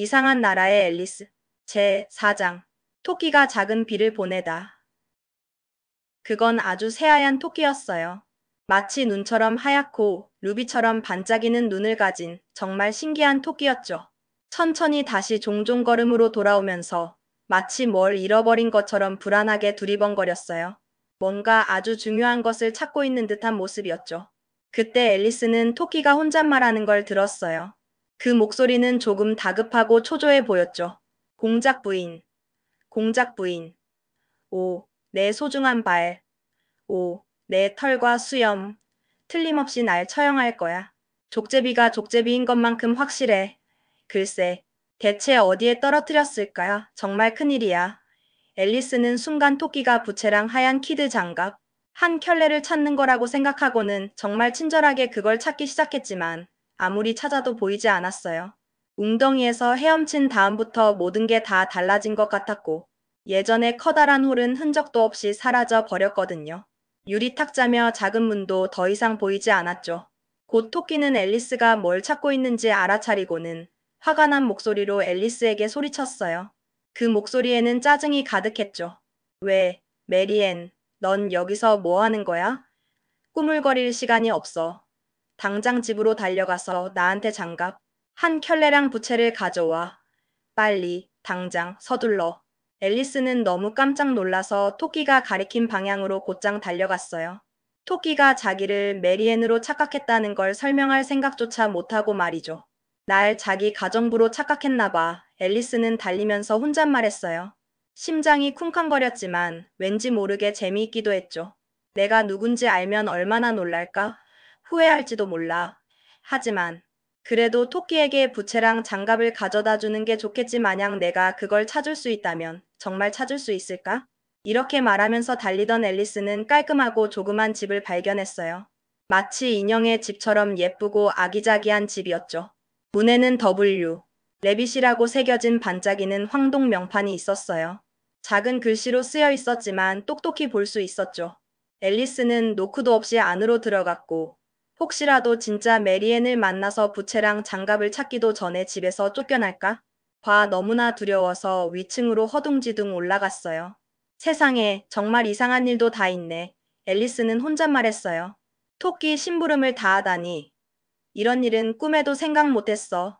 이상한 나라의 앨리스. 제 4장. 토끼가 작은 비를 보내다. 그건 아주 새하얀 토끼였어요. 마치 눈처럼 하얗고 루비처럼 반짝이는 눈을 가진 정말 신기한 토끼였죠. 천천히 다시 종종 걸음으로 돌아오면서 마치 뭘 잃어버린 것처럼 불안하게 두리번거렸어요. 뭔가 아주 중요한 것을 찾고 있는 듯한 모습이었죠. 그때 앨리스는 토끼가 혼잣말하는 걸 들었어요. 그 목소리는 조금 다급하고 초조해 보였죠. 공작 부인, 공작 부인. 오, 내 소중한 발. 오, 내 털과 수염. 틀림없이 날 처형할 거야. 족제비가 족제비인 것만큼 확실해. 글쎄, 대체 어디에 떨어뜨렸을까? 정말 큰일이야. 앨리스는 순간 토끼가 부채랑 하얀 키드 장갑, 한 켤레를 찾는 거라고 생각하고는 정말 친절하게 그걸 찾기 시작했지만 아무리 찾아도 보이지 않았어요. 웅덩이에서 헤엄친 다음부터 모든 게 다 달라진 것 같았고 예전에 커다란 홀은 흔적도 없이 사라져 버렸거든요. 유리탁자며 작은 문도 더 이상 보이지 않았죠. 곧 토끼는 앨리스가 뭘 찾고 있는지 알아차리고는 화가 난 목소리로 앨리스에게 소리쳤어요. 그 목소리에는 짜증이 가득했죠. 왜, 메리앤, 넌 여기서 뭐 하는 거야? 꾸물거릴 시간이 없어. 당장 집으로 달려가서 나한테 장갑, 한 켤레랑 부채를 가져와. 빨리, 당장, 서둘러. 앨리스는 너무 깜짝 놀라서 토끼가 가리킨 방향으로 곧장 달려갔어요. 토끼가 자기를 메리앤으로 착각했다는 걸 설명할 생각조차 못하고 말이죠. 날 자기 가정부로 착각했나 봐. 앨리스는 달리면서 혼잣말했어요. 심장이 쿵쾅거렸지만 왠지 모르게 재미있기도 했죠. 내가 누군지 알면 얼마나 놀랄까? 후회할지도 몰라. 하지만 그래도 토끼에게 부채랑 장갑을 가져다 주는 게 좋겠지 마냥 내가 그걸 찾을 수 있다면 정말 찾을 수 있을까? 이렇게 말하면서 달리던 앨리스는 깔끔하고 조그만 집을 발견했어요. 마치 인형의 집처럼 예쁘고 아기자기한 집이었죠. 문에는 W, 레빗이라고 새겨진 반짝이는 황동 명판이 있었어요. 작은 글씨로 쓰여 있었지만 똑똑히 볼 수 있었죠. 앨리스는 노크도 없이 안으로 들어갔고 혹시라도 진짜 메리앤을 만나서 부채랑 장갑을 찾기도 전에 집에서 쫓겨날까 봐 너무나 두려워서 위층으로 허둥지둥 올라갔어요. 세상에 정말 이상한 일도 다 있네. 앨리스는 혼잣말했어요. 토끼 심부름을 다 하다니. 이런 일은 꿈에도 생각 못했어.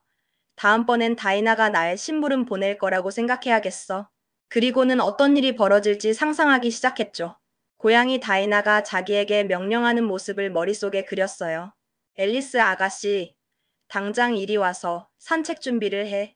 다음번엔 다이나가 날 심부름 보낼 거라고 생각해야겠어. 그리고는 어떤 일이 벌어질지 상상하기 시작했죠. 고양이 다이나가 자기에게 명령하는 모습을 머릿속에 그렸어요. 앨리스 아가씨, 당장 이리 와서 산책 준비를 해.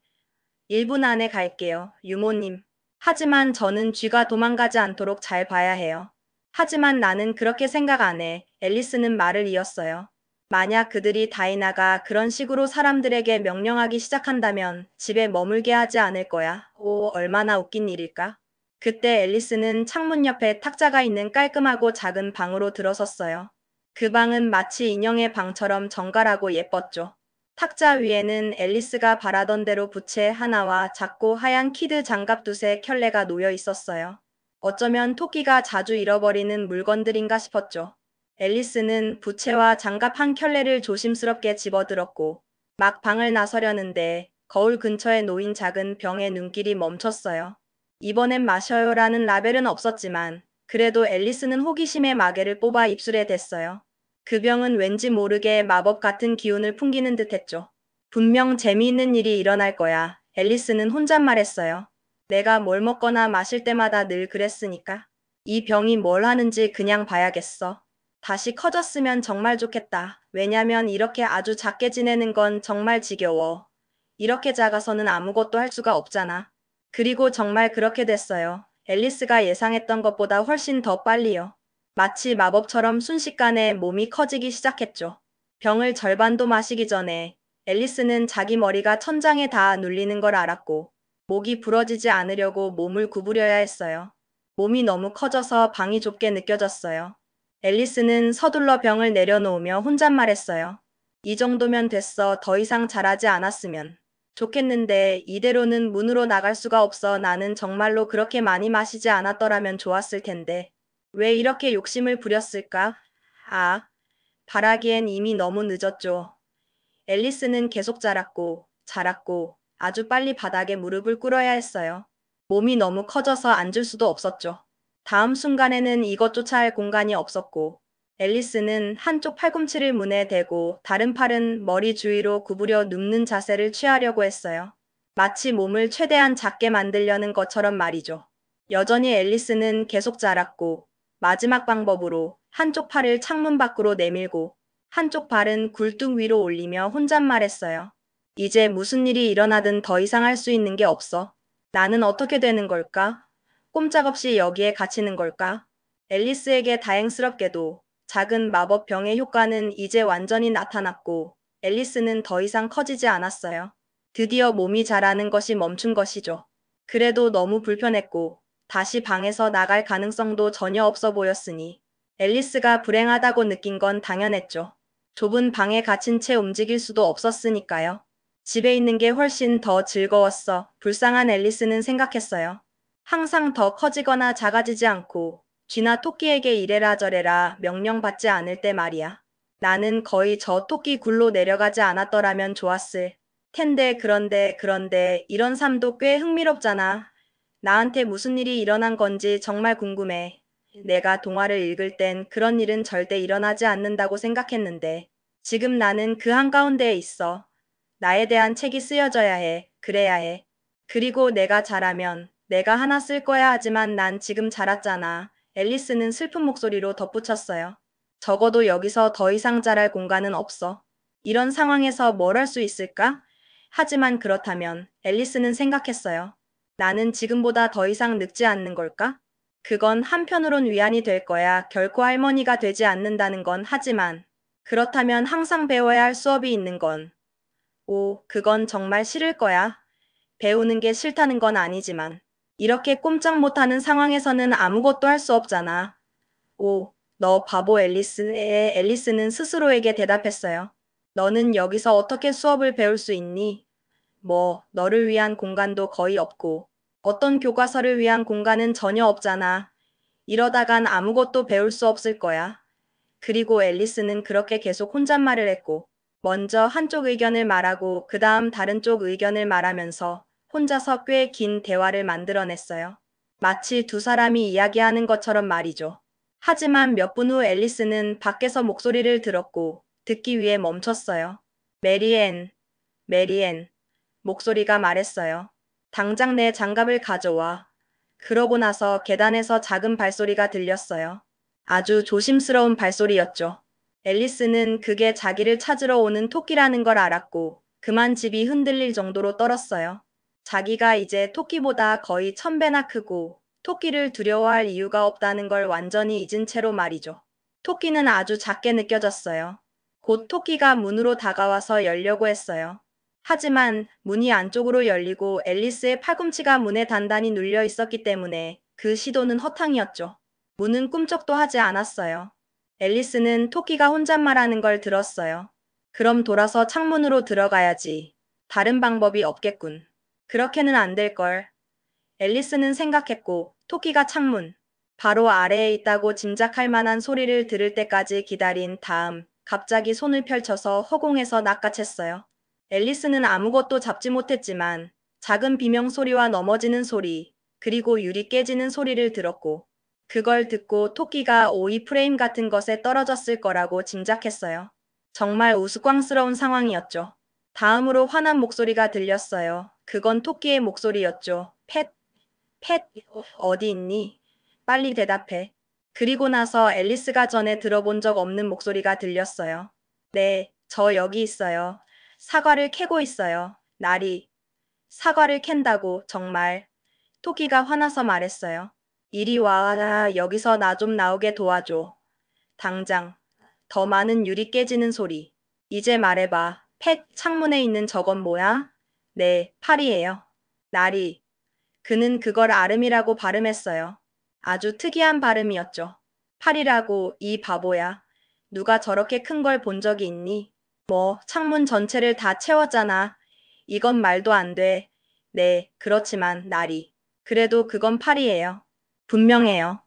1분 안에 갈게요, 유모님. 하지만 저는 쥐가 도망가지 않도록 잘 봐야 해요. 하지만 나는 그렇게 생각 안 해. 앨리스는 말을 이었어요. 만약 그들이 다이나가 그런 식으로 사람들에게 명령하기 시작한다면 집에 머물게 하지 않을 거야. 오, 얼마나 웃긴 일일까? 그때 앨리스는 창문 옆에 탁자가 있는 깔끔하고 작은 방으로 들어섰어요. 그 방은 마치 인형의 방처럼 정갈하고 예뻤죠. 탁자 위에는 앨리스가 바라던 대로 부채 하나와 작고 하얀 키드 장갑 두세 켤레가 놓여 있었어요. 어쩌면 토끼가 자주 잃어버리는 물건들인가 싶었죠. 앨리스는 부채와 장갑 한 켤레를 조심스럽게 집어들었고 막 방을 나서려는데 거울 근처에 놓인 작은 병에 눈길이 멈췄어요. 이번엔 마셔요라는 라벨은 없었지만 그래도 앨리스는 호기심에 마개를 뽑아 입술에 댔어요. 그 병은 왠지 모르게 마법 같은 기운을 풍기는 듯했죠. 분명 재미있는 일이 일어날 거야. 앨리스는 혼잣말했어요. 내가 뭘 먹거나 마실 때마다 늘 그랬으니까. 이 병이 뭘 하는지 그냥 봐야겠어. 다시 커졌으면 정말 좋겠다. 왜냐면 이렇게 아주 작게 지내는 건 정말 지겨워. 이렇게 작아서는 아무것도 할 수가 없잖아. 그리고 정말 그렇게 됐어요. 앨리스가 예상했던 것보다 훨씬 더 빨리요. 마치 마법처럼 순식간에 몸이 커지기 시작했죠. 병을 절반도 마시기 전에 앨리스는 자기 머리가 천장에 다 눌리는 걸 알았고 목이 부러지지 않으려고 몸을 구부려야 했어요. 몸이 너무 커져서 방이 좁게 느껴졌어요. 앨리스는 서둘러 병을 내려놓으며 혼잣말했어요. 이 정도면 됐어. 더 이상 잘하지 않았으면 좋겠는데 이대로는 문으로 나갈 수가 없어. 나는 정말로 그렇게 많이 마시지 않았더라면 좋았을 텐데. 왜 이렇게 욕심을 부렸을까? 아, 바라기엔 이미 너무 늦었죠. 앨리스는 계속 자랐고 아주 빨리 바닥에 무릎을 꿇어야 했어요. 몸이 너무 커져서 앉을 수도 없었죠. 다음 순간에는 이것조차 할 공간이 없었고 앨리스는 한쪽 팔꿈치를 문에 대고 다른 팔은 머리 주위로 구부려 눕는 자세를 취하려고 했어요. 마치 몸을 최대한 작게 만들려는 것처럼 말이죠. 여전히 앨리스는 계속 자랐고 마지막 방법으로 한쪽 팔을 창문 밖으로 내밀고 한쪽 발은 굴뚝 위로 올리며 혼잣말했어요. 이제 무슨 일이 일어나든 더 이상 할 수 있는 게 없어. 나는 어떻게 되는 걸까? 꼼짝없이 여기에 갇히는 걸까? 앨리스에게 다행스럽게도 작은 마법 병의 효과는 이제 완전히 나타났고 앨리스는 더 이상 커지지 않았어요. 드디어 몸이 자라는 것이 멈춘 것이죠. 그래도 너무 불편했고 다시 방에서 나갈 가능성도 전혀 없어 보였으니 앨리스가 불행하다고 느낀 건 당연했죠. 좁은 방에 갇힌 채 움직일 수도 없었으니까요. 집에 있는 게 훨씬 더 즐거웠어. 불쌍한 앨리스는 생각했어요. 항상 더 커지거나 작아지지 않고 쥐나 토끼에게 이래라 저래라 명령받지 않을 때 말이야. 나는 거의 저 토끼 굴로 내려가지 않았더라면 좋았을 텐데 그런데 이런 삶도 꽤 흥미롭잖아. 나한테 무슨 일이 일어난 건지 정말 궁금해. 내가 동화를 읽을 땐 그런 일은 절대 일어나지 않는다고 생각했는데 지금 나는 그 한가운데에 있어. 나에 대한 책이 쓰여져야 해. 그래야 해. 그리고 내가 자라면 내가 하나 쓸 거야 하지만 난 지금 자랐잖아. 앨리스는 슬픈 목소리로 덧붙였어요. 적어도 여기서 더 이상 자랄 공간은 없어. 이런 상황에서 뭘 할 수 있을까? 하지만 그렇다면 앨리스는 생각했어요. 나는 지금보다 더 이상 늙지 않는 걸까? 그건 한편으론 위안이 될 거야. 결코 할머니가 되지 않는다는 건 하지만 그렇다면 항상 배워야 할 수업이 있는 건 오, 그건 정말 싫을 거야. 배우는 게 싫다는 건 아니지만 이렇게 꼼짝 못하는 상황에서는 아무것도 할 수 없잖아. 오, 너 바보 앨리스. 앨리스는 스스로에게 대답했어요. 너는 여기서 어떻게 수업을 배울 수 있니? 뭐, 너를 위한 공간도 거의 없고 어떤 교과서를 위한 공간은 전혀 없잖아. 이러다간 아무것도 배울 수 없을 거야. 그리고 앨리스는 그렇게 계속 혼잣말을 했고 먼저 한쪽 의견을 말하고 그 다음 다른 쪽 의견을 말하면서 혼자서 꽤 긴 대화를 만들어냈어요. 마치 두 사람이 이야기하는 것처럼 말이죠. 하지만 몇 분 후 앨리스는 밖에서 목소리를 들었고 듣기 위해 멈췄어요. 메리앤, 메리앤. 목소리가 말했어요. 당장 내 장갑을 가져와. 그러고 나서 계단에서 작은 발소리가 들렸어요. 아주 조심스러운 발소리였죠. 앨리스는 그게 자기를 찾으러 오는 토끼라는 걸 알았고 그만 집이 흔들릴 정도로 떨었어요. 자기가 이제 토끼보다 거의 1000배나 크고 토끼를 두려워할 이유가 없다는 걸 완전히 잊은 채로 말이죠. 토끼는 아주 작게 느껴졌어요. 곧 토끼가 문으로 다가와서 열려고 했어요. 하지만 문이 안쪽으로 열리고 앨리스의 팔꿈치가 문에 단단히 눌려 있었기 때문에 그 시도는 허탕이었죠. 문은 꿈쩍도 하지 않았어요. 앨리스는 토끼가 혼잣말하는 걸 들었어요. 그럼 돌아서 창문으로 들어가야지. 다른 방법이 없겠군. 그렇게는 안 될걸. 앨리스는 생각했고 토끼가 창문 바로 아래에 있다고 짐작할 만한 소리를 들을 때까지 기다린 다음 갑자기 손을 펼쳐서 허공에서 낚아챘어요. 앨리스는 아무것도 잡지 못했지만 작은 비명 소리와 넘어지는 소리 그리고 유리 깨지는 소리를 들었고 그걸 듣고 토끼가 오이 프레임 같은 것에 떨어졌을 거라고 짐작했어요. 정말 우스꽝스러운 상황이었죠. 다음으로 화난 목소리가 들렸어요. 그건 토끼의 목소리였죠. 팻, 어디 있니? 빨리 대답해. 그리고 나서 앨리스가 전에 들어본 적 없는 목소리가 들렸어요. 네, 저 여기 있어요. 사과를 캐고 있어요. 나리. 사과를 캔다고, 정말. 토끼가 화나서 말했어요. 이리 와, 여기서 나 좀 나오게 도와줘. 당장. 더 많은 유리 깨지는 소리. 이제 말해봐. 창문에 있는 저건 뭐야? 네, 팔이에요. 나리. 그는 그걸 아름이라고 발음했어요. 아주 특이한 발음이었죠. 팔이라고, 이 바보야. 누가 저렇게 큰 걸 본 적이 있니? 뭐, 창문 전체를 다 채웠잖아. 이건 말도 안 돼. 네, 그렇지만, 나리. 그래도 그건 팔이에요. 분명해요.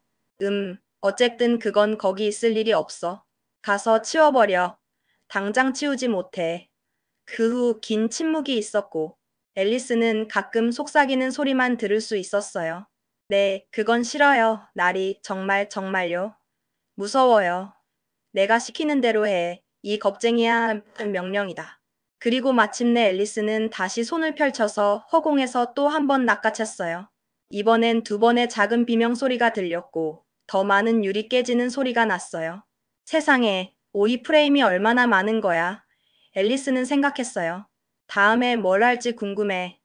어쨌든 그건 거기 있을 일이 없어. 가서 치워버려. 당장 치우지 못해. 그 후 긴 침묵이 있었고, 앨리스는 가끔 속삭이는 소리만 들을 수 있었어요. 네, 그건 싫어요. 날이 정말요. 무서워요. 내가 시키는 대로 해. 이 겁쟁이야. 명령이다. 그리고 마침내 앨리스는 다시 손을 펼쳐서 허공에서 또 한 번 낚아챘어요. 이번엔 두 번의 작은 비명 소리가 들렸고 더 많은 유리 깨지는 소리가 났어요. 세상에, 오이 프레임이 얼마나 많은 거야. 앨리스는 생각했어요. 다음에 뭘 할지 궁금해.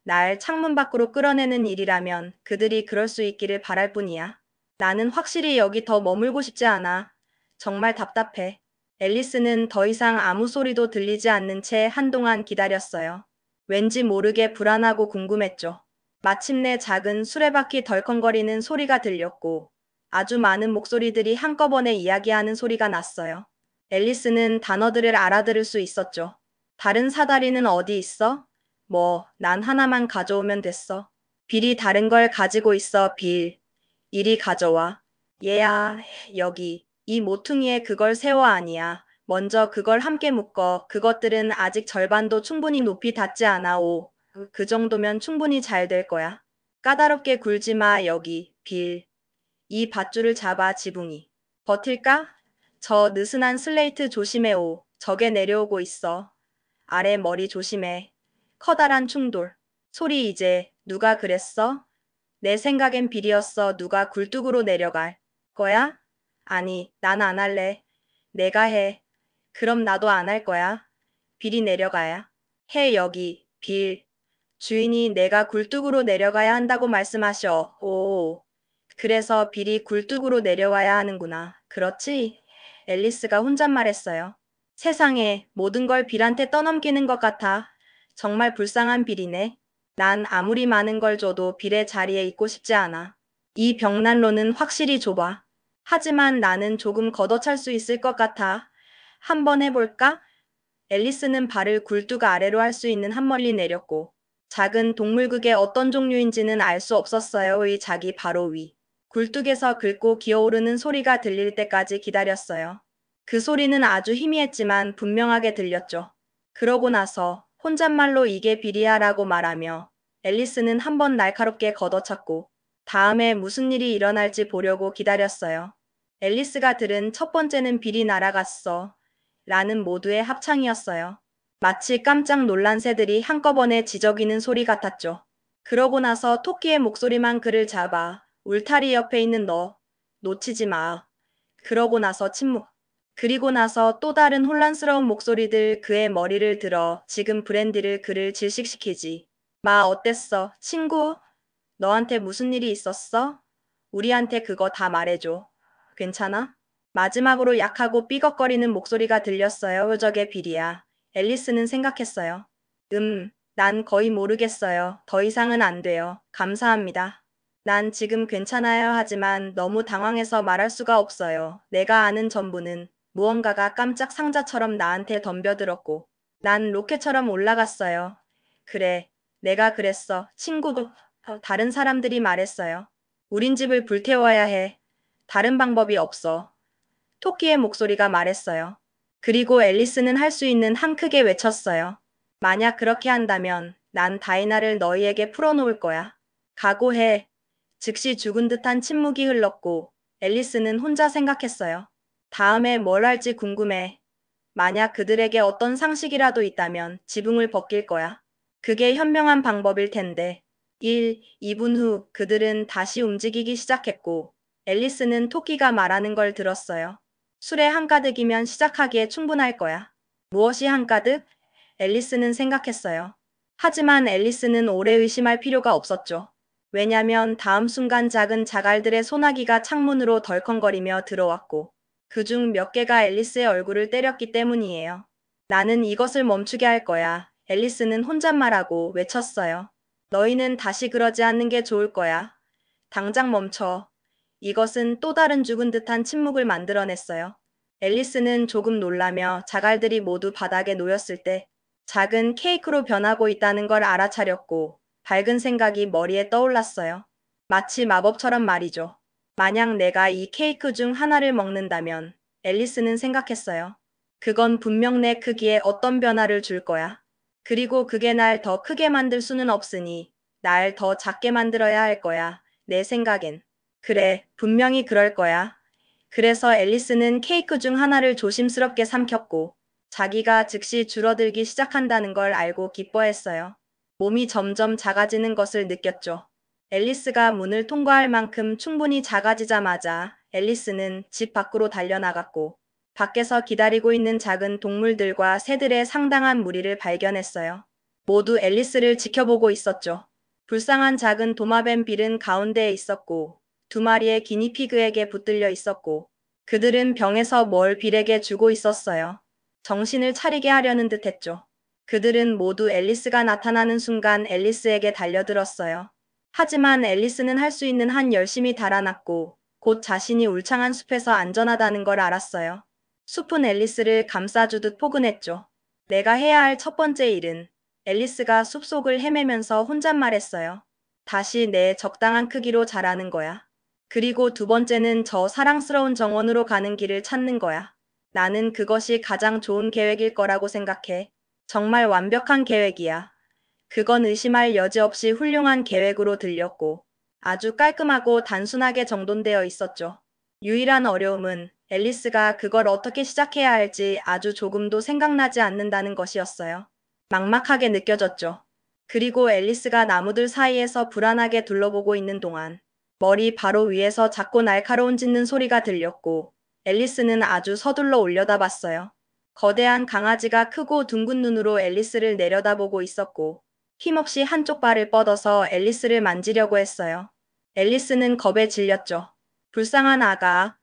날 창문 밖으로 끌어내는 일이라면 그들이 그럴 수 있기를 바랄 뿐이야. 나는 확실히 여기 더 머물고 싶지 않아. 정말 답답해. 앨리스는 더 이상 아무 소리도 들리지 않는 채 한동안 기다렸어요. 왠지 모르게 불안하고 궁금했죠. 마침내 작은 수레바퀴 덜컹거리는 소리가 들렸고 아주 많은 목소리들이 한꺼번에 이야기하는 소리가 났어요. 앨리스는 단어들을 알아들을 수 있었죠. 다른 사다리는 어디 있어? 뭐, 난 하나만 가져오면 됐어. 빌이 다른 걸 가지고 있어, 빌. 이리 가져와. 얘야, 여기. 이 모퉁이에 그걸 세워 아니야. 먼저 그걸 함께 묶어. 그것들은 아직 절반도 충분히 높이 닿지 않아. 오. 그 정도면 충분히 잘 될 거야. 까다롭게 굴지 마, 여기. 빌. 이 밧줄을 잡아, 지붕이. 버틸까? 저 느슨한 슬레이트 조심해, 오. 저게 내려오고 있어. 아래 머리 조심해. 커다란 충돌. 소리 이제 누가 그랬어? 내 생각엔 빌이었어. 누가 굴뚝으로 내려갈 거야? 아니, 난 안 할래. 내가 해. 그럼 나도 안 할 거야. 빌이 내려가야. 해 여기, 빌. 주인이 내가 굴뚝으로 내려가야 한다고 말씀하셔. 오. 그래서 빌이 굴뚝으로 내려와야 하는구나. 그렇지? 앨리스가 혼잣말했어요. 세상에 모든 걸 빌한테 떠넘기는 것 같아. 정말 불쌍한 빌이네. 난 아무리 많은 걸 줘도 빌의 자리에 있고 싶지 않아. 이 벽난로는 확실히 좁아. 하지만 나는 조금 걷어찰 수 있을 것 같아. 한번 해볼까? 앨리스는 발을 굴뚝 아래로 할 수 있는 한 멀리 내렸고 작은 동물극의 어떤 종류인지는 알 수 없었어요. 의 자기 바로 위. 굴뚝에서 긁고 기어오르는 소리가 들릴 때까지 기다렸어요. 그 소리는 아주 희미했지만 분명하게 들렸죠. 그러고 나서 혼잣말로 이게 비리야라고 말하며 앨리스는 한 번 날카롭게 걷어찼고 다음에 무슨 일이 일어날지 보려고 기다렸어요. 앨리스가 들은 첫 번째는 빌이 날아갔어. 라는 모두의 합창이었어요. 마치 깜짝 놀란 새들이 한꺼번에 지저귀는 소리 같았죠. 그러고 나서 토끼의 목소리만 그를 잡아 울타리 옆에 있는 너 놓치지 마. 그러고 나서 침묵. 그리고 나서 또 다른 혼란스러운 목소리들 그의 머리를 들어 지금 브랜디를 그를 질식시키지. 마 어땠어, 친구? 너한테 무슨 일이 있었어? 우리한테 그거 다 말해줘. 괜찮아? 마지막으로 약하고 삐걱거리는 목소리가 들렸어요. 저게 빌이야. 앨리스는 생각했어요. 난 거의 모르겠어요. 더 이상은 안 돼요. 감사합니다. 난 지금 괜찮아요. 하지만 너무 당황해서 말할 수가 없어요. 내가 아는 전부는 무언가가 깜짝 상자처럼 나한테 덤벼들었고 난 로켓처럼 올라갔어요. 그래, 내가 그랬어. 친구도 다른 사람들이 말했어요. 우린 집을 불태워야 해. 다른 방법이 없어. 토끼의 목소리가 말했어요. 그리고 앨리스는 할 수 있는 한 크게 외쳤어요. 만약 그렇게 한다면 난 다이나를 너희에게 풀어놓을 거야. 각오해. 즉시 죽은 듯한 침묵이 흘렀고 앨리스는 혼자 생각했어요. 다음에 뭘 할지 궁금해. 만약 그들에게 어떤 상식이라도 있다면 지붕을 벗길 거야. 그게 현명한 방법일 텐데. 2분 후 그들은 다시 움직이기 시작했고 앨리스는 토끼가 말하는 걸 들었어요. 술에 한가득이면 시작하기에 충분할 거야. 무엇이 한가득? 앨리스는 생각했어요. 하지만 앨리스는 오래 의심할 필요가 없었죠. 왜냐면 다음 순간 작은 자갈들의 소나기가 창문으로 덜컹거리며 들어왔고 그중 몇 개가 앨리스의 얼굴을 때렸기 때문이에요. 나는 이것을 멈추게 할 거야. 앨리스는 혼잣말하고 외쳤어요. 너희는 다시 그러지 않는 게 좋을 거야. 당장 멈춰. 이것은 또 다른 죽은 듯한 침묵을 만들어냈어요. 앨리스는 조금 놀라며 자갈들이 모두 바닥에 놓였을 때 작은 케이크로 변하고 있다는 걸 알아차렸고 밝은 생각이 머리에 떠올랐어요. 마치 마법처럼 말이죠. 만약 내가 이 케이크 중 하나를 먹는다면 앨리스는 생각했어요. 그건 분명 내 크기에 어떤 변화를 줄 거야. 그리고 그게 날 더 크게 만들 수는 없으니 날 더 작게 만들어야 할 거야. 내 생각엔. 그래, 분명히 그럴 거야. 그래서 앨리스는 케이크 중 하나를 조심스럽게 삼켰고 자기가 즉시 줄어들기 시작한다는 걸 알고 기뻐했어요. 몸이 점점 작아지는 것을 느꼈죠. 앨리스가 문을 통과할 만큼 충분히 작아지자마자 앨리스는 집 밖으로 달려나갔고 밖에서 기다리고 있는 작은 동물들과 새들의 상당한 무리를 발견했어요. 모두 앨리스를 지켜보고 있었죠. 불쌍한 작은 도마뱀 빌은 가운데에 있었고 두 마리의 기니피그에게 붙들려 있었고 그들은 병에서 뭘 빌에게 주고 있었어요. 정신을 차리게 하려는 듯 했죠. 그들은 모두 앨리스가 나타나는 순간 앨리스에게 달려들었어요. 하지만 앨리스는 할 수 있는 한 열심히 달아났고 곧 자신이 울창한 숲에서 안전하다는 걸 알았어요. 숲은 앨리스를 감싸주듯 포근했죠. 내가 해야 할 첫 번째 일은 앨리스가 숲속을 헤매면서 혼잣말했어요. 다시 내 적당한 크기로 자라는 거야. 그리고 두 번째는 저 사랑스러운 정원으로 가는 길을 찾는 거야. 나는 그것이 가장 좋은 계획일 거라고 생각해. 정말 완벽한 계획이야. 그건 의심할 여지 없이 훌륭한 계획으로 들렸고 아주 깔끔하고 단순하게 정돈되어 있었죠. 유일한 어려움은 앨리스가 그걸 어떻게 시작해야 할지 아주 조금도 생각나지 않는다는 것이었어요. 막막하게 느껴졌죠. 그리고 앨리스가 나무들 사이에서 불안하게 둘러보고 있는 동안 머리 바로 위에서 작고 날카로운 짖는 소리가 들렸고 앨리스는 아주 서둘러 올려다봤어요. 거대한 강아지가 크고 둥근 눈으로 앨리스를 내려다보고 있었고 힘없이 한쪽 발을 뻗어서 앨리스를 만지려고 했어요. 앨리스는 겁에 질렸죠. 불쌍한 아가.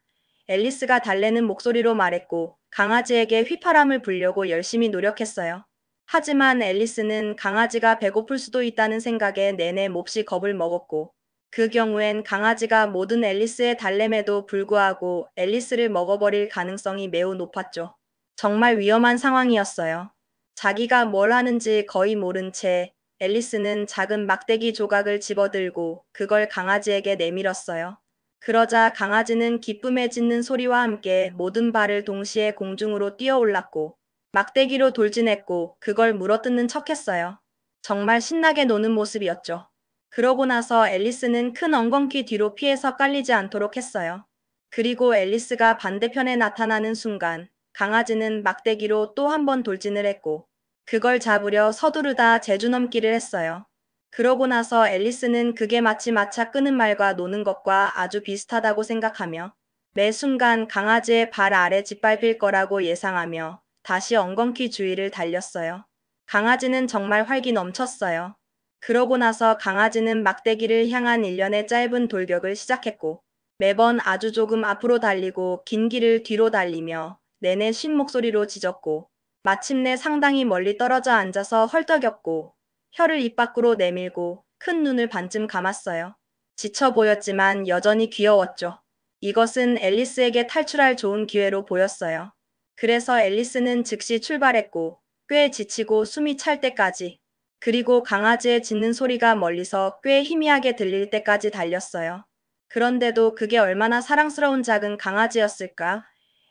앨리스가 달래는 목소리로 말했고 강아지에게 휘파람을 불려고 열심히 노력했어요. 하지만 앨리스는 강아지가 배고플 수도 있다는 생각에 내내 몹시 겁을 먹었고 그 경우엔 강아지가 모든 앨리스의 달램에도 불구하고 앨리스를 먹어버릴 가능성이 매우 높았죠. 정말 위험한 상황이었어요. 자기가 뭘 하는지 거의 모른 채 앨리스는 작은 막대기 조각을 집어들고 그걸 강아지에게 내밀었어요. 그러자 강아지는 기쁨에 짖는 소리와 함께 모든 발을 동시에 공중으로 뛰어올랐고 막대기로 돌진했고 그걸 물어뜯는 척했어요. 정말 신나게 노는 모습이었죠. 그러고 나서 앨리스는 큰 엉겅퀴 뒤로 피해서 깔리지 않도록 했어요. 그리고 앨리스가 반대편에 나타나는 순간 강아지는 막대기로 또 한 번 돌진을 했고 그걸 잡으려 서두르다 재주넘기를 했어요. 그러고 나서 앨리스는 그게 마치 마차 끄는 말과 노는 것과 아주 비슷하다고 생각하며 매 순간 강아지의 발 아래 짓밟힐 거라고 예상하며 다시 엉겅퀴 주위를 달렸어요. 강아지는 정말 활기 넘쳤어요. 그러고 나서 강아지는 막대기를 향한 일련의 짧은 돌격을 시작했고 매번 아주 조금 앞으로 달리고 긴 길을 뒤로 달리며 내내 쉰 목소리로 짖었고 마침내 상당히 멀리 떨어져 앉아서 헐떡였고 혀를 입 밖으로 내밀고 큰 눈을 반쯤 감았어요. 지쳐 보였지만 여전히 귀여웠죠. 이것은 앨리스에게 탈출할 좋은 기회로 보였어요. 그래서 앨리스는 즉시 출발했고 꽤 지치고 숨이 찰 때까지 그리고 강아지의 짖는 소리가 멀리서 꽤 희미하게 들릴 때까지 달렸어요. 그런데도 그게 얼마나 사랑스러운 작은 강아지였을까?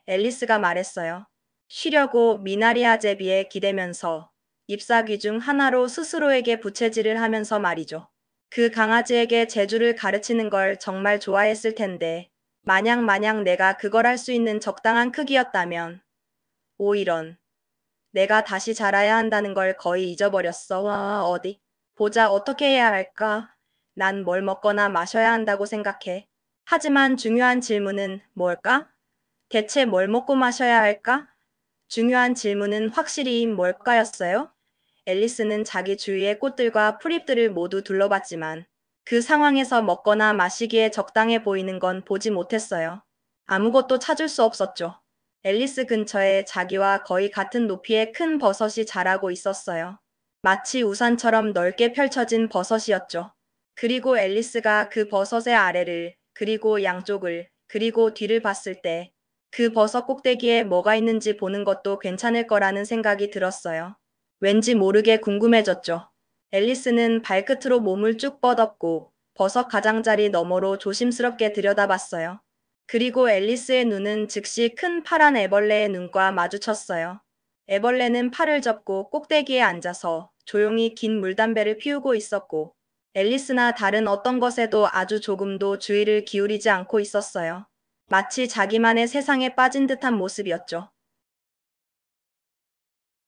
앨리스가 말했어요. 쉬려고 미나리아 제비에 기대면서 잎사귀 중 하나로 스스로에게 부채질을 하면서 말이죠. 그 강아지에게 재주를 가르치는 걸 정말 좋아했을 텐데 마냥 내가 그걸 할 수 있는 적당한 크기였다면 오 이런. 내가 다시 자라야 한다는 걸 거의 잊어버렸어. 와, 어디? 보자, 어떻게 해야 할까? 난 뭘 먹거나 마셔야 한다고 생각해. 하지만 중요한 질문은 뭘까? 대체 뭘 먹고 마셔야 할까? 중요한 질문은 확실히 뭘까였어요? 앨리스는 자기 주위의 꽃들과 풀잎들을 모두 둘러봤지만 그 상황에서 먹거나 마시기에 적당해 보이는 건 보지 못했어요. 아무것도 찾을 수 없었죠. 앨리스 근처에 자기와 거의 같은 높이의 큰 버섯이 자라고 있었어요. 마치 우산처럼 넓게 펼쳐진 버섯이었죠. 그리고 앨리스가 그 버섯의 아래를, 그리고 양쪽을, 그리고 뒤를 봤을 때 그 버섯 꼭대기에 뭐가 있는지 보는 것도 괜찮을 거라는 생각이 들었어요. 왠지 모르게 궁금해졌죠. 앨리스는 발끝으로 몸을 쭉 뻗었고 버섯 가장자리 너머로 조심스럽게 들여다봤어요. 그리고 앨리스의 눈은 즉시 큰 파란 애벌레의 눈과 마주쳤어요. 애벌레는 팔을 접고 꼭대기에 앉아서 조용히 긴 물담배를 피우고 있었고, 앨리스나 다른 어떤 것에도 아주 조금도 주의를 기울이지 않고 있었어요. 마치 자기만의 세상에 빠진 듯한 모습이었죠.